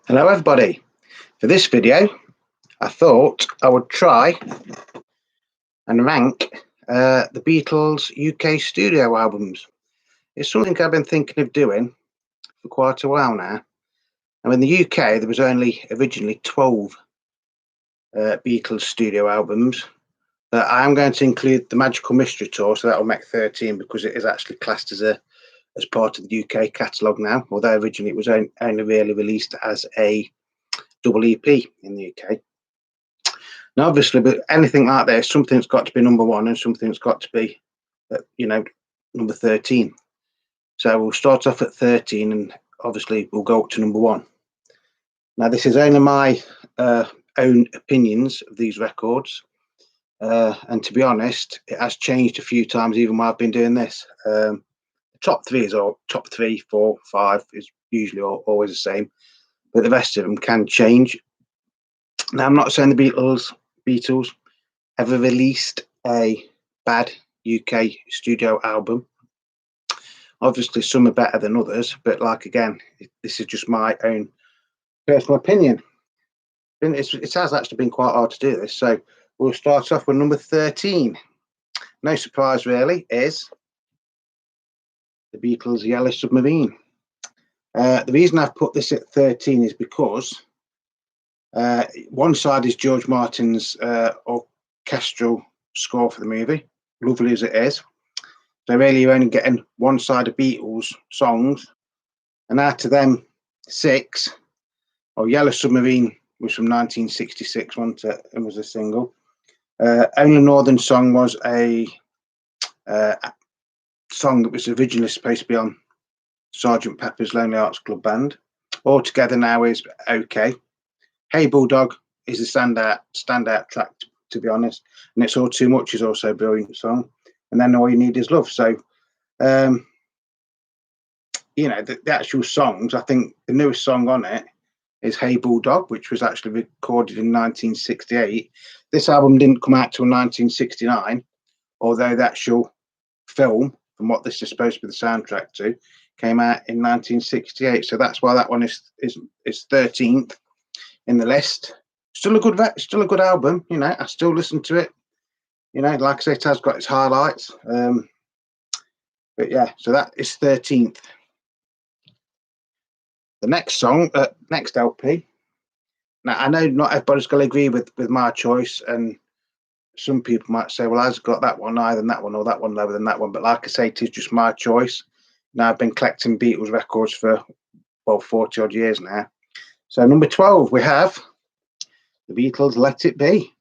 Hello everybody. For this video, I thought I would try and rank the Beatles UK studio albums. It's something I've been thinking of doing for quite a while now. Now in the UK, there was only originally 12 Beatles studio albums. But I am going to include the Magical Mystery Tour, so that will make 13 because it is actually classed as part of the UK catalogue now, although originally it was only really released as a double EP in the UK. Now, obviously, but anything like this, something's got to be number one and something's got to be, number 13. So we'll start off at 13 and obviously we'll go up to number one. Now, this is only my own opinions of these records. And to be honest, it has changed a few times even while I've been doing this. The top three top 3, 4, 5 is usually always the same, but the rest of them can change. Now, I'm not saying the Beatles ever released a bad UK studio album. Obviously, some are better than others, but again, this is just my own personal opinion. It has actually been quite hard to do this, so we'll start off with number 13. No surprise, really, is the Beatles' Yellow Submarine. The reason I've put this at 13 is because one side is George Martin's orchestral score for the movie, lovely as it is. So really, you're only getting one side of Beatles songs, and out of them 6, Yellow Submarine was from 1966, wasn't it? It was a single. Only Northern Song was a song that was originally supposed to be on Sergeant Pepper's Lonely Hearts Club Band. All Together Now is okay. Hey Bulldog is a standout track, to be honest, and It's All Too Much is also a brilliant song. And then All You Need Is Love. So, the actual songs, I think the newest song on it is Hey Bulldog, which was actually recorded in 1968. This album didn't come out till 1969, although the actual film, from what this is supposed to be the soundtrack to, came out in 1968. So that's why that one is 13th in the list. Still a good album. I still listen to it. Like I say, it has got its highlights. But yeah, so that is 13th. The next song, next LP. Now, I know not everybody's going to agree with my choice, and some people might say, well, I've got that one higher than that one, or that one lower than that one. But like I say, it is just my choice. Now, I've been collecting Beatles records for, 40 odd years now. So number 12, we have the Beatles' Let It Be.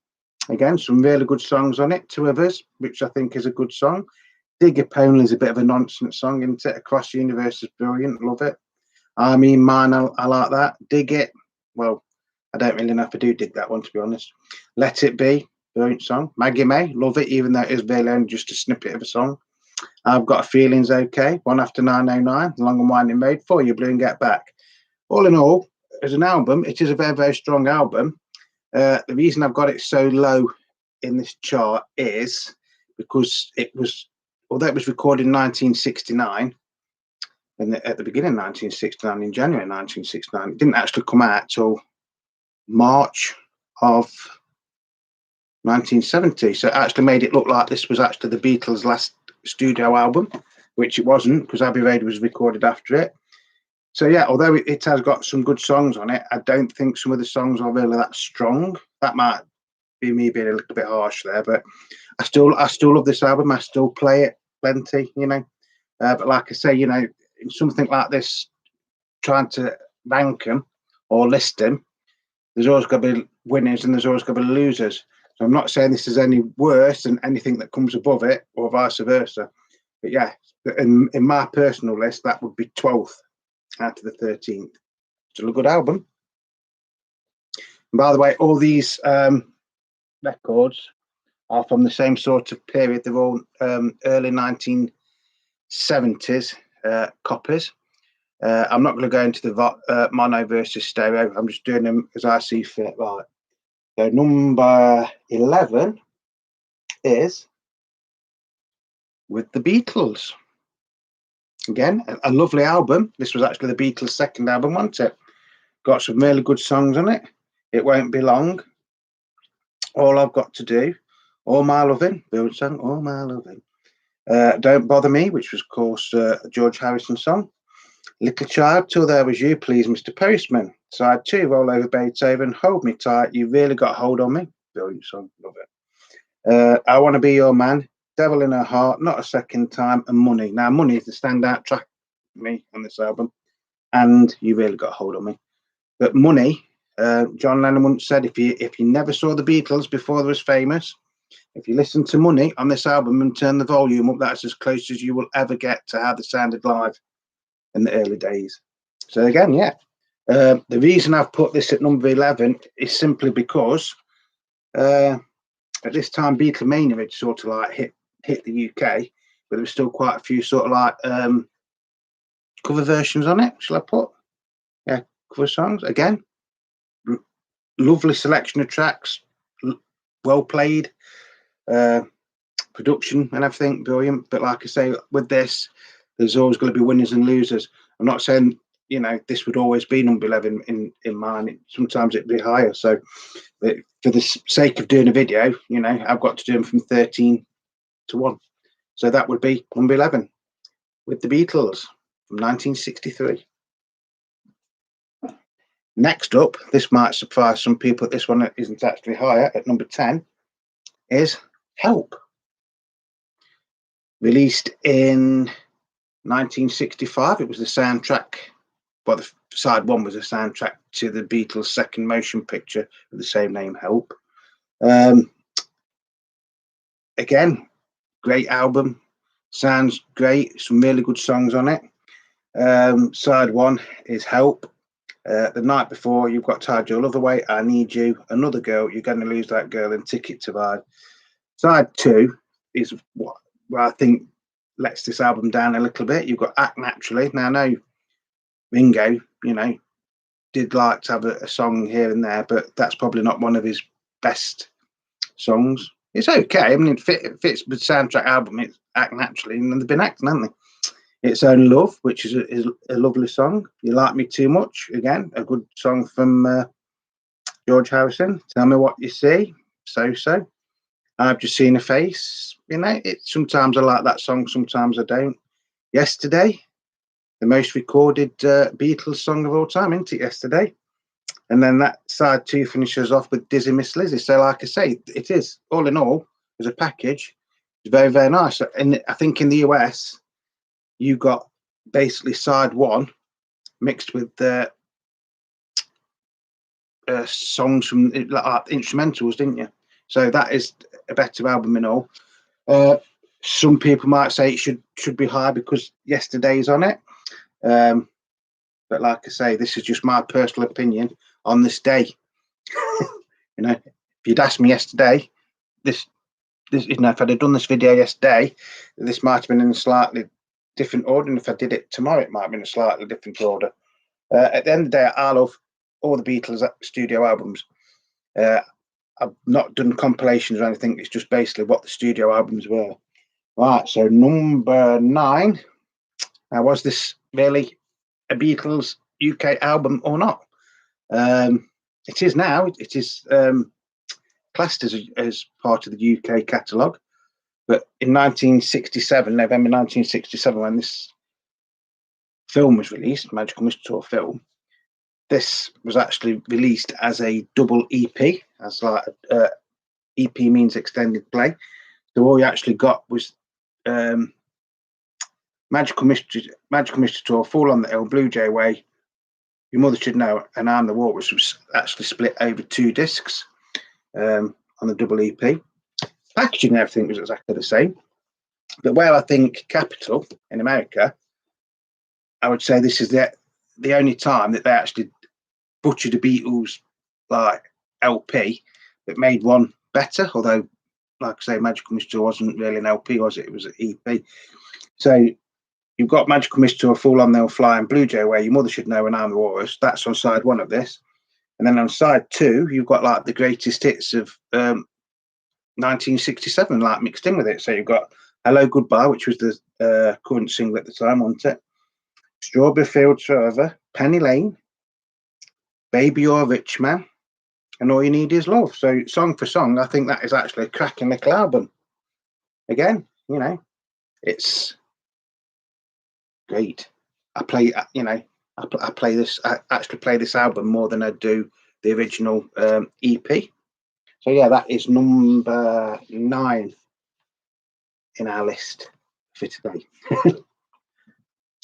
Again, some really good songs on it. Two Others, which I think is a good song. Dig Up Only is a bit of a nonsense song, isn't it? Across the Universe is brilliant. Love it. I Mean Mine, I like that. Dig It. Well, I don't really know if I do dig that one, to be honest. Let It Be, brilliant song. Maggie May, love it, even though it is really only just a snippet of a song. I've Got a Feeling's okay. One After 909, Long and Winding Road, For You Blue and Get Back. All in all, as an album, it is a very, very strong album. The reason I've got it so low in this chart is because although it was recorded in 1969, and at the beginning of 1969, in January 1969, it didn't actually come out till March of 1970. So it actually made it look like this was actually the Beatles' last studio album, which it wasn't, because Abbey Road was recorded after it. So yeah, although it has got some good songs on it, I don't think some of the songs are really that strong. That might be me being a little bit harsh there, but I still love this album. I still play it plenty, But like I say, in something like this, trying to rank them or list them, there's always got to be winners and there's always got to be losers. So I'm not saying this is any worse than anything that comes above it or vice versa. But yeah, in my personal list, that would be 12th. Out of the 13th. Still a good album. And by the way, all these records are from the same sort of period. They're all early 1970s copies. I'm not going to go into the mono versus stereo. I'm just doing them as I see fit. Right. So number 11 is With the Beatles. Again, a lovely album. This was actually the Beatles' second album, wasn't it? Got some really good songs on it. It won't be long. All I've got to do, All My Loving, Beatles song, All My Loving. Don't Bother Me, which was, of course, a George Harrison song. Little Child, Till There Was You, Please Mr. Postman. Side 2, Roll Over Beethoven, Hold Me Tight, You Really Got a Hold on Me. Brilliant song, love it. I Want to Be Your Man, Devil in Her Heart, Not a Second Time, and Money. Now, Money is the standout track for me on this album, and You Really Got a Hold on Me. But Money, John Lennon once said, if you never saw the Beatles before they was famous, if you listen to Money on this album and turn the volume up, that's as close as you will ever get to how they sounded live in the early days. So again, yeah, the reason I've put this at number 11 is simply because at this time Beatlemania had sort of like hit the UK, but there was still quite a few sort of like cover versions on it. Shall I put? Yeah, cover songs again. Lovely selection of tracks, well played, production and everything, brilliant. But like I say, with this, there's always going to be winners and losers. I'm not saying, you know, this would always be number 11 in mine. Sometimes it'd be higher. So for the sake of doing a video, you know, I've got to do them from 13 to 1. So that would be number 11 with the Beatles from 1963. Next up, this might surprise some people, this one isn't actually higher, at number 10, is Help. Released in 1965, it was the soundtrack, well, the side 1 was a soundtrack to the Beatles' second motion picture with the same name, Help. Again, great album, sounds great, some really good songs on it. Side 1 is Help. The Night Before, You've Got Tied Your Love Away, I Need You, Another Girl, You're Gonna Lose That Girl, and Ticket to Ride. Side 2 is what I think lets this album down a little bit. You've got Act Naturally. Now I know Ringo, you know, did like to have a song here and there, but that's probably not one of his best songs. It's okay. I mean, it fits with the soundtrack album. It's Act Naturally, and they've been acting, haven't they? It's Own Love, which is a lovely song. You Like Me Too Much, again, a good song from George Harrison. Tell Me What You See, So. I've Just Seen a Face. You know, sometimes I like that song, sometimes I don't. Yesterday, the most recorded Beatles song of all time, isn't it, Yesterday? And then that side 2 finishes off with Dizzy Miss Lizzie. So like I say, it is, all in all, as a package, it's very, very nice. And I think in the US, you got basically side 1 mixed with songs from like instrumentals, didn't you? So that is a better album in all. Some people might say it should be high because Yesterday's on it. But like I say, this is just my personal opinion on this day. You know, if you'd asked me yesterday, this you know, if I'd have done this video yesterday, this might have been in a slightly different order, and if I did it tomorrow, it might have been a slightly different order. At the end of the day, I love all the Beatles studio albums. I've not done compilations or anything. It's just basically what the studio albums were. Right, so number 9. Now, was this really a Beatles UK album or not? It is now. It is classed as part of the UK catalogue. But in 1967, November 1967, when this film was released, Magical Mystery Tour film, this was actually released as a double EP, as like EP means extended play. So all you actually got was Magical Mystery Tour, Fall on the Hill, Blue Jay Way, Your Mother Should Know, and I'm the War, which was actually split over 2 discs on the double EP. Packaging and everything was exactly the same. But where I think Capitol in America, I would say this is the only time that they actually butchered a Beatles like LP that made one better. Although, like I say, Magical Mystery Tour wasn't really an LP, was it? It was an EP. So you've got Magical Mystery Tour, Fall on the Hill, Fly, and Blue Jay Way, Your Mother Should Know, and I'm the Walrus. That's on side 1 of this. And then on side 2, you've got like the greatest hits of 1967, like mixed in with it. So you've got Hello Goodbye, which was the current single at the time, wasn't it? Strawberry Fields Forever, Penny Lane, Baby You're a Rich Man, and All You Need Is Love. So song for song, I think that is actually a cracking little album. Again, you know, it's great. I play, you know, I play this. I actually play this album more than I do the original EP. So yeah, that is number 9 in our list for today.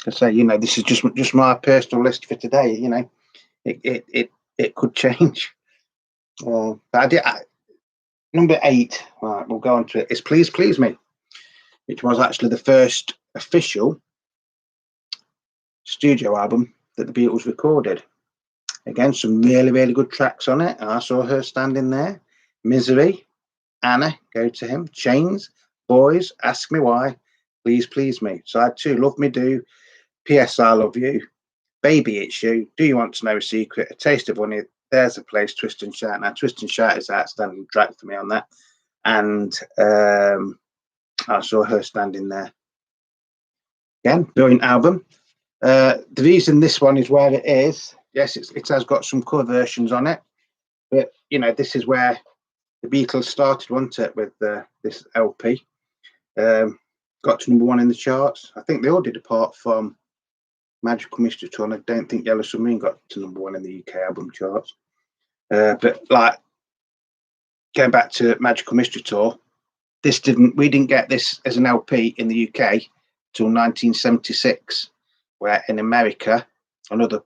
I say, you know, this is just my personal list for today. You know, it could change. But number 8. Right, we'll go on to it. It's Please Please Me, which was actually the first official studio album that the Beatles recorded. Again, some really good tracks on it. I Saw Her Standing There, Misery, Anna, Go to Him, Chains, Boys, Ask Me Why, Please Please Me, Side 2, Love Me Do, P.S. I Love You, Baby It's You, Do You Want to Know a Secret, A Taste of Honey, There's a Place, Twist and Shout. Now, Twist and Shout is outstanding track for me on that. And I Saw Her Standing There. Again, brilliant album. The reason this one is where it is, yes, it has got some cover versions on it, but you know, this is where the Beatles started, wasn't it, with this LP. Got to number 1 in the charts. I think they all did, apart from Magical Mystery Tour, and I don't think Yellow Submarine got to number 1 in the UK album charts. But like going back to Magical Mystery Tour, we didn't get this as an LP in the UK till 1976, where in America and other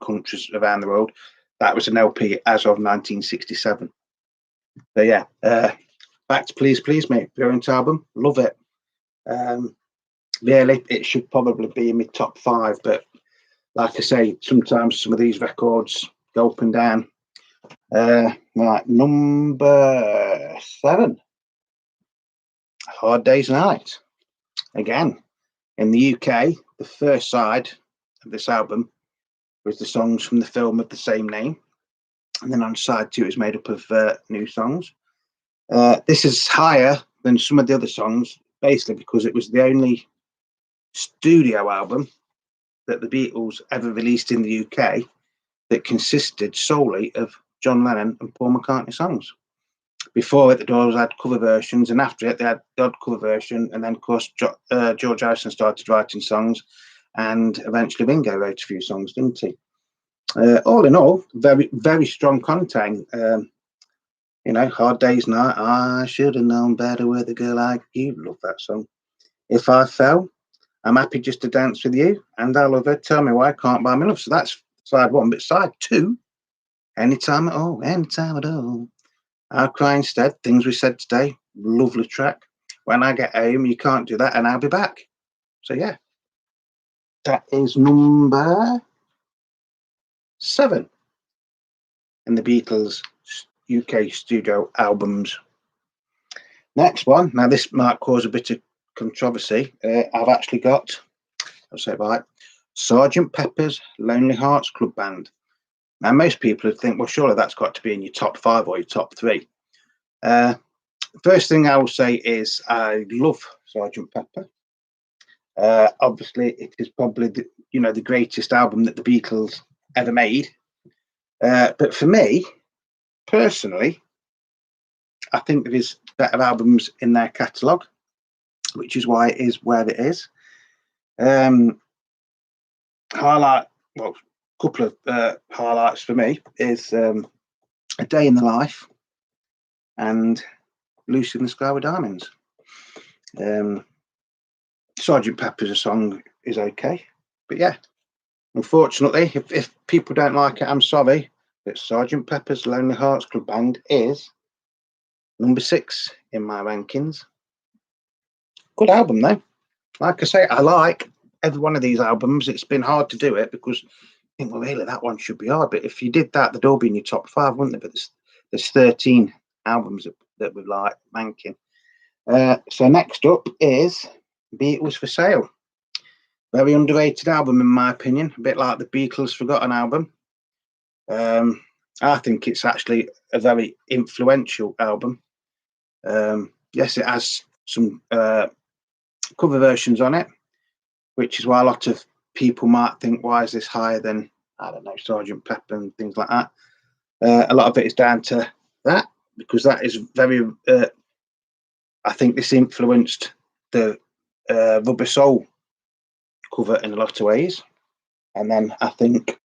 countries around the world, that was an LP as of 1967. So yeah, back to Please Please Me, brilliant album, love it. Really, it should probably be in my top 5, but like I say, sometimes some of these records go up and down. Right, number 7, Hard Day's Night. Again, in the UK, the first side of this album was the songs from the film of the same name, and then on side 2 it's made up of new songs. This is higher than some of the other songs, basically because it was the only studio album that the Beatles ever released in the UK that consisted solely of John Lennon and Paul McCartney songs. Before it, the Doors had cover versions, and after it, they had the odd cover version, and then, of course, George Harrison started writing songs, and eventually Ringo wrote a few songs, didn't he? All in all, very strong content. You know, Hard Day's Night, I should have known better with a girl like you. Love that song. If I Fell, I'm happy just to dance with you, and I love her, tell me why, can't buy me love. So that's side 1, but side 2, anytime at all, I'll cry instead, things we said today, lovely track. When I get home, you can't do that, and I'll be back. So yeah, that is number 7 in the Beatles UK studio albums. Next one, now this might cause a bit of controversy. I've actually got, I'll say it right, Sgt. Pepper's Lonely Hearts Club Band. Now most people would think, well, surely that's got to be in your top 5 or your top 3. First thing I will say is I love Sgt. Pepper. Obviously, it is probably the greatest album that the Beatles ever made. But for me, personally, I think there is better albums in their catalogue, which is why it is where it is. Couple of highlights for me is A Day in the Life and Lucy in the Sky with Diamonds. Sgt. Pepper's song is okay, but yeah, unfortunately, if people don't like it, I'm sorry, but Sgt. Pepper's Lonely Hearts Club Band is number 6 in my rankings. Good album though. Like I say, I like every one of these albums. It's been hard to do it because I think, well, really, that one should be hard. But if you did that, they'd all be in your top 5, wouldn't they? But there's 13 albums that we like ranking. So next up is Beatles For Sale. Very underrated album, in my opinion. A bit like the Beatles' Forgotten album. I think it's actually a very influential album. Yes, it has some cover versions on it, which is why a lot of people might think, why is this higher than I don't know, Sergeant Pepper and things like that. A lot of it is down to that, because that is very. I think this influenced the Rubber Soul cover in a lot of ways, and then I think,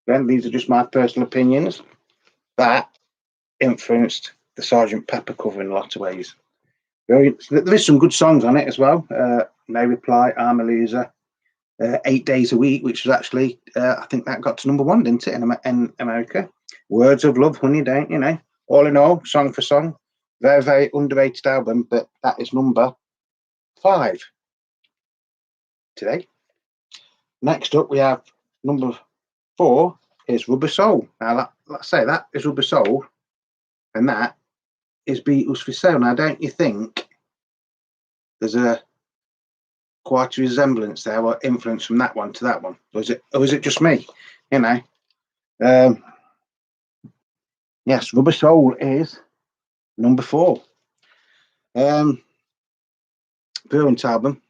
again, these are just my personal opinions, that influenced the Sergeant Pepper cover in a lot of ways. There is some good songs on it as well. No Reply, I'm a Loser, 8 Days a Week, which was actually, I think that got to #1, didn't it, in America? Words of Love, Honey, Don't You Know? All in all, song for song, very, very underrated album, but that is #5 today. Next up, we have #4 is Rubber Soul. Now, let's say that is Rubber Soul, and that is Beatles For Sale. Now, don't you think there's quite a resemblance there, or influence from that one to that one? Or is it just me? You know. Yes, Rubber Soul is #4. Brilliant album.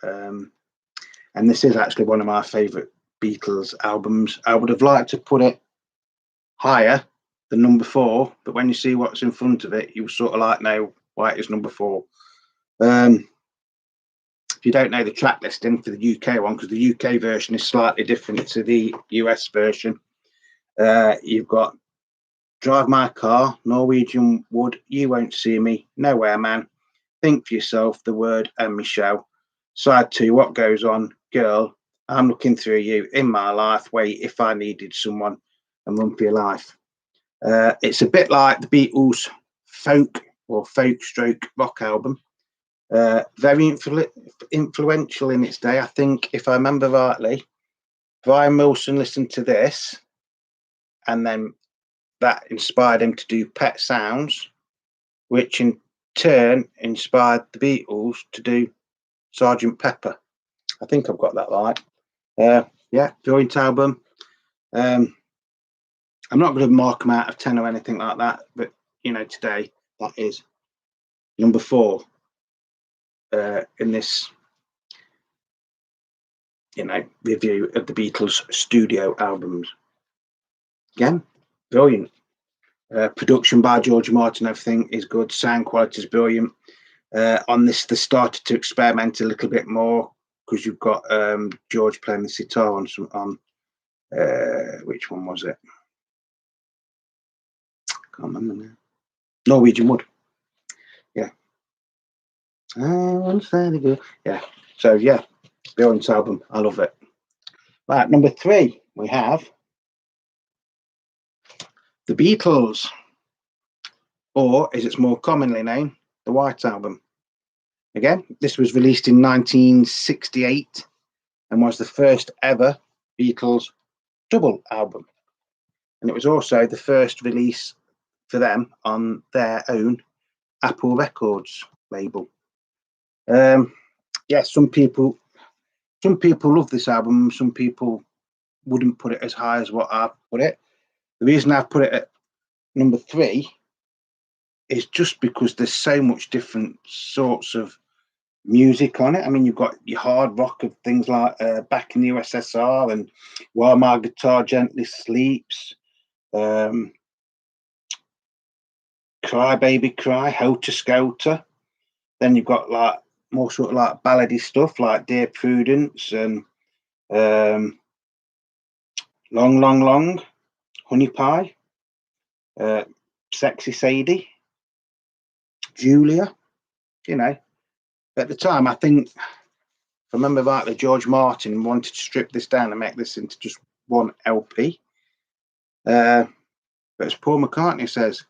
And this is actually one of my favourite Beatles albums. I would have liked to put it higher than #4, but when you see what's in front of it, you sort of like know why it is #4. If you don't know the track listing for the UK one, because the UK version is slightly different to the US version, you've got Drive My Car, Norwegian Wood, You Won't See Me, Nowhere Man, Think For Yourself, The Word, and Michelle. Side 2, What Goes On, Girl, I'm Looking Through You, In My Life, Wait, If I Needed Someone, and Run For Your Life. It's a bit like the Beatles' folk stroke rock album. Very influential in its day. I think, if I remember rightly, Brian Wilson listened to this, and then that inspired him to do Pet Sounds, which in turn inspired the Beatles to do Sergeant Pepper. I think I've got that right. Yeah, brilliant album. I'm not going to mark them out of 10 or anything like that, but today that is #4 in this review of the Beatles studio albums. Again, brilliant. Production by George Martin, everything is good. Sound quality is brilliant. On this, they started to experiment a little bit more, because you've got George playing the sitar on which one was it? Can't remember now. Norwegian Wood. Yeah. Yeah. So yeah, brilliant album. I love it. Right, #3 we have The Beatles, or as it's more commonly known, the White Album. Again, this was released in 1968 and was the first ever Beatles double album. And it was also the first release for them on their own Apple Records label. Yeah, some people love this album. Some people wouldn't put it as high as what I put it. The reason I've put it at #3 is just because there's so much different sorts of music on it. I mean, you've got your hard rock of things like Back in the USSR and While My Guitar Gently Sleeps, Cry Baby Cry, Helter Skelter. Then you've got like more sort of like ballady stuff like Dear Prudence and Long, Long, Long, Honey Pie, Sexy Sadie, Julia. At the time, I think, if I remember rightly, George Martin wanted to strip this down and make this into just one LP. But as Paul McCartney says,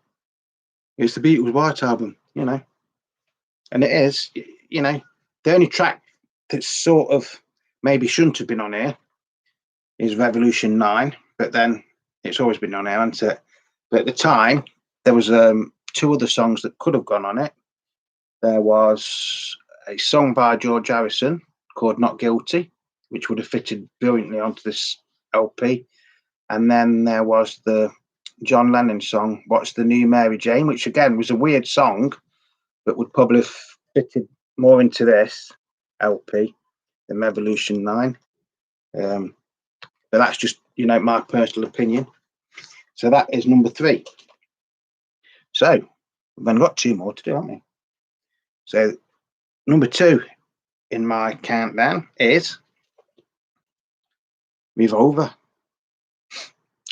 it's the Beatles' White Album, and it is, the only track that sort of maybe shouldn't have been on here is Revolution 9, but then it's always been on here, hasn't it? But at the time, there was 2 other songs that could have gone on it. There was a song by George Harrison called Not Guilty, which would have fitted brilliantly onto this LP. And then there was the John Lennon song, What's the New Mary Jane, which again was a weird song, but would probably have fitted more into this LP than Revolution 9. but that's just, you know, my personal opinion. So that is number 3. So we've only got 2 more to do, haven't we? So number 2 in my countdown is Revolver,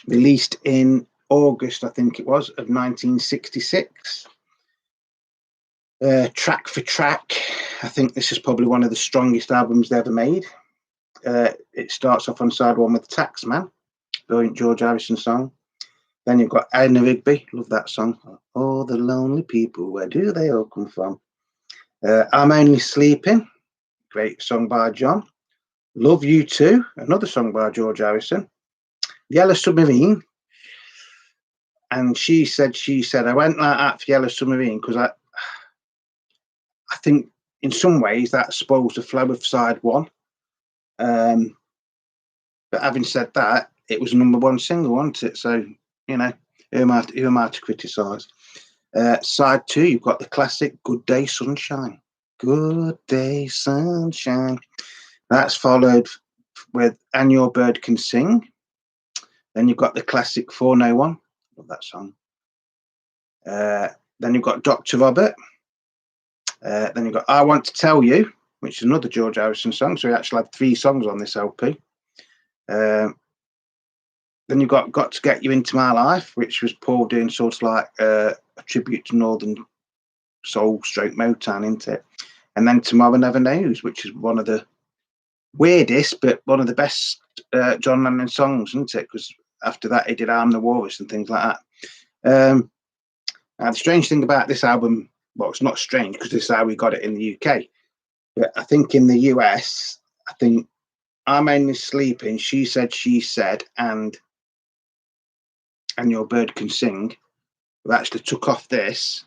released in August, I think it was, of 1966. Track for track, I think this is probably one of the strongest albums they ever made. It starts off on side 1 with Taxman, brilliant George Harrison song. Then you've got Edna Rigby, love that song. All the lonely people, where do they all come from? I'm Only Sleeping, great song by John. Love You Too, another song by George Harrison. Yellow Submarine, and she said, I went like that for Yellow Submarine because I think in some ways that spoils the flow of side 1. But having said that, it was a number 1 single, wasn't it? So, you know, who am I to criticise? Side 2, you've got the classic Good Day Sunshine. Good Day Sunshine. That's followed with And Your Bird Can Sing. Then you've got the classic 401. Love that song. Then you've got Dr. Robert. Then you've got I Want to Tell You, which is another George Harrison song. So we actually had 3 songs on this LP. Then you've got to Get You Into My Life, which was Paul doing sort of like a tribute to Northern Soul stroke Motown, isn't it? And then Tomorrow Never Knows, which is one of the weirdest but one of the best John Lennon songs, isn't it? Because after that he did I'm the Walrus and things like that. Now the strange thing about this album, well, it's not strange because this is how we got it in the UK, but I think in the US, I think I'm Only Sleeping, She Said, and Your Bird Can Sing, we actually took off this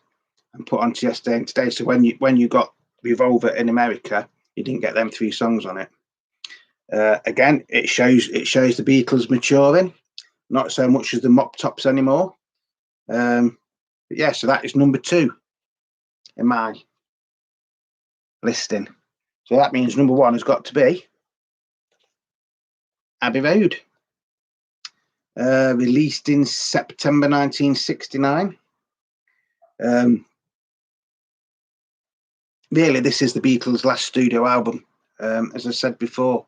and put onto Yesterday and Today. So when you got Revolver in America, you didn't get them 3 songs on it. Again, it shows the Beatles maturing, not so much as the Mop Tops anymore. But yeah, so that is number 2 in my listing. So that means number 1 has got to be Abbey Road, released in September 1969. Really, this is the Beatles' last studio album. As I said before,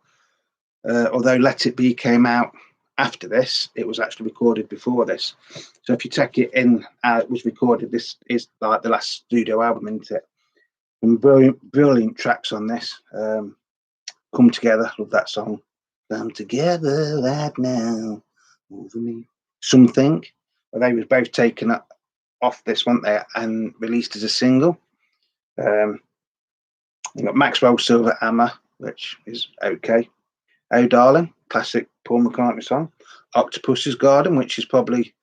although Let It Be came out after this, it was actually recorded before this. So if you take it in, it was recorded. This is like the last studio album, isn't it? And brilliant tracks on this. Come Together, love that song. Come Together right now, over me. Something. Well, they was both taken off this, weren't they, and released as a single. You got Maxwell Silver Hammer, which is okay. Oh Darling, classic Paul McCartney song. Octopus's Garden, which is probably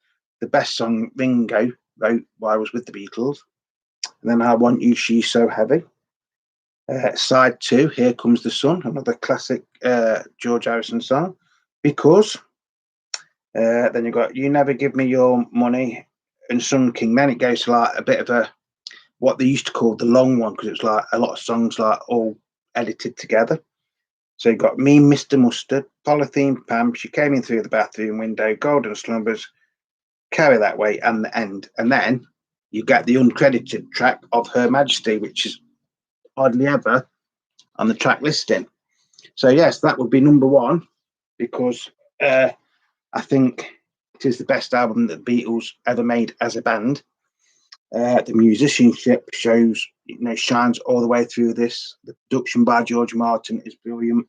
the best song Ringo wrote while I was with the Beatles. And then I Want You, She's So Heavy. Side 2, Here Comes the Sun, another classic George Harrison song. Because then you've got You Never Give Me Your Money and Sun King. Then it goes to like a bit of a what they used to call the long one, because it was like a lot of songs like all edited together. So you got Me, Mr. Mustard, Polythene Pam, She Came In Through the Bathroom Window, Golden Slumbers, Carry That Way, and the end. And then you get the uncredited track of Her Majesty, which is hardly ever on the track listing. So yes, that would be number 1, because I think it is the best album that the Beatles ever made as a band. The musicianship shines all the way through this. The production by George Martin is brilliant.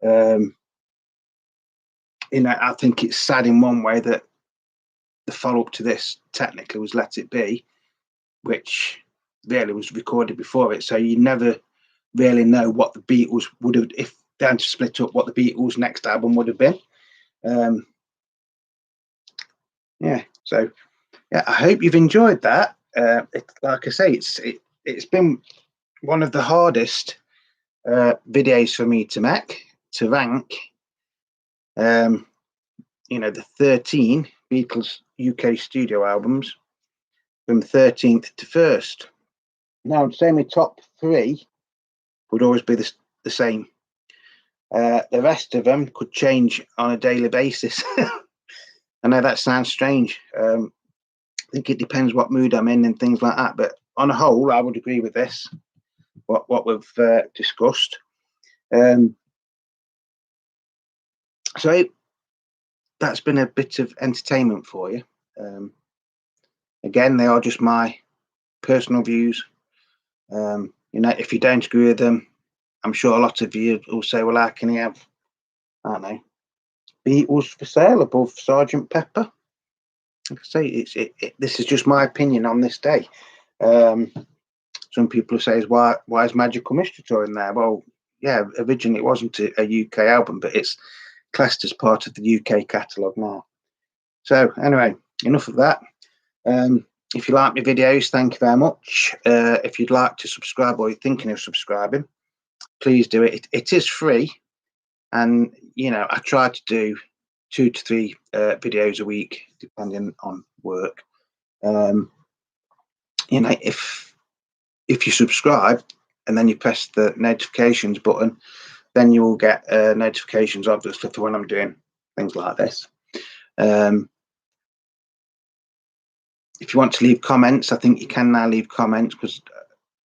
I think it's sad in one way that the follow-up to this technically was Let It Be, which really was recorded before it. So you never really know what the Beatles would have, if they had to split up, what the Beatles' next album would have been. So I hope you've enjoyed that. Like I say, it's been one of the hardest videos for me to make, to rank the 13 Beatles UK studio albums from 13th to 1st. Now I'd say my top 3 would always be the same. The rest of them could change on a daily basis. I know that sounds strange. I think it depends what mood I'm in and things like that. But on a whole, I would agree with this, what we've discussed. So that's been a bit of entertainment for you. Again, they are just my personal views. If you don't agree with them, I'm sure a lot of you will say, well, how can you have, I don't know, Beatles for Sale above Sergeant Pepper? Like I say, this is just my opinion on this day. Some people say, why is Magical Mystery Tour in there? Well, yeah, originally it wasn't a UK album, but it's classed as part of the UK catalogue now. So anyway, enough of that. If you like my videos, thank you very much. If you'd like to subscribe or you're thinking of subscribing, please do it. It is free, and I try to do 2 to 3 videos a week, depending on work. If you subscribe and then you press the notifications button, then you will get notifications, obviously, for when I'm doing things like this. If you want to leave comments, I think you can now leave comments, because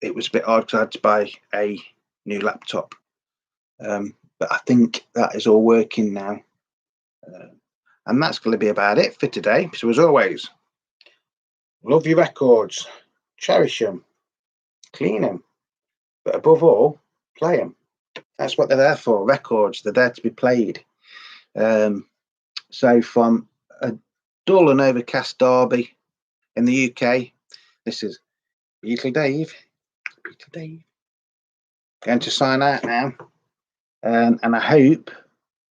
it was a bit hard because I had to buy a new laptop. But I think that is all working now. And that's going to be about it for today. So as always, love your records, cherish them, clean them, but above all, play them. That's what they're there for, records. They're there to be played. So from a dull and overcast Derby in the UK, this is Beatle Dave. Going to sign out now. And I hope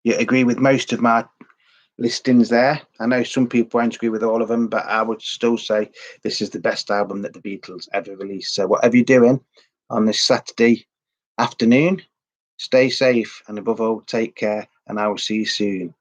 you agree with most of my listings there. I know some people won't agree with all of them, but I would still say this is the best album that the Beatles ever released. So whatever you're doing on this Saturday afternoon, stay safe, and above all, take care, and I will see you soon.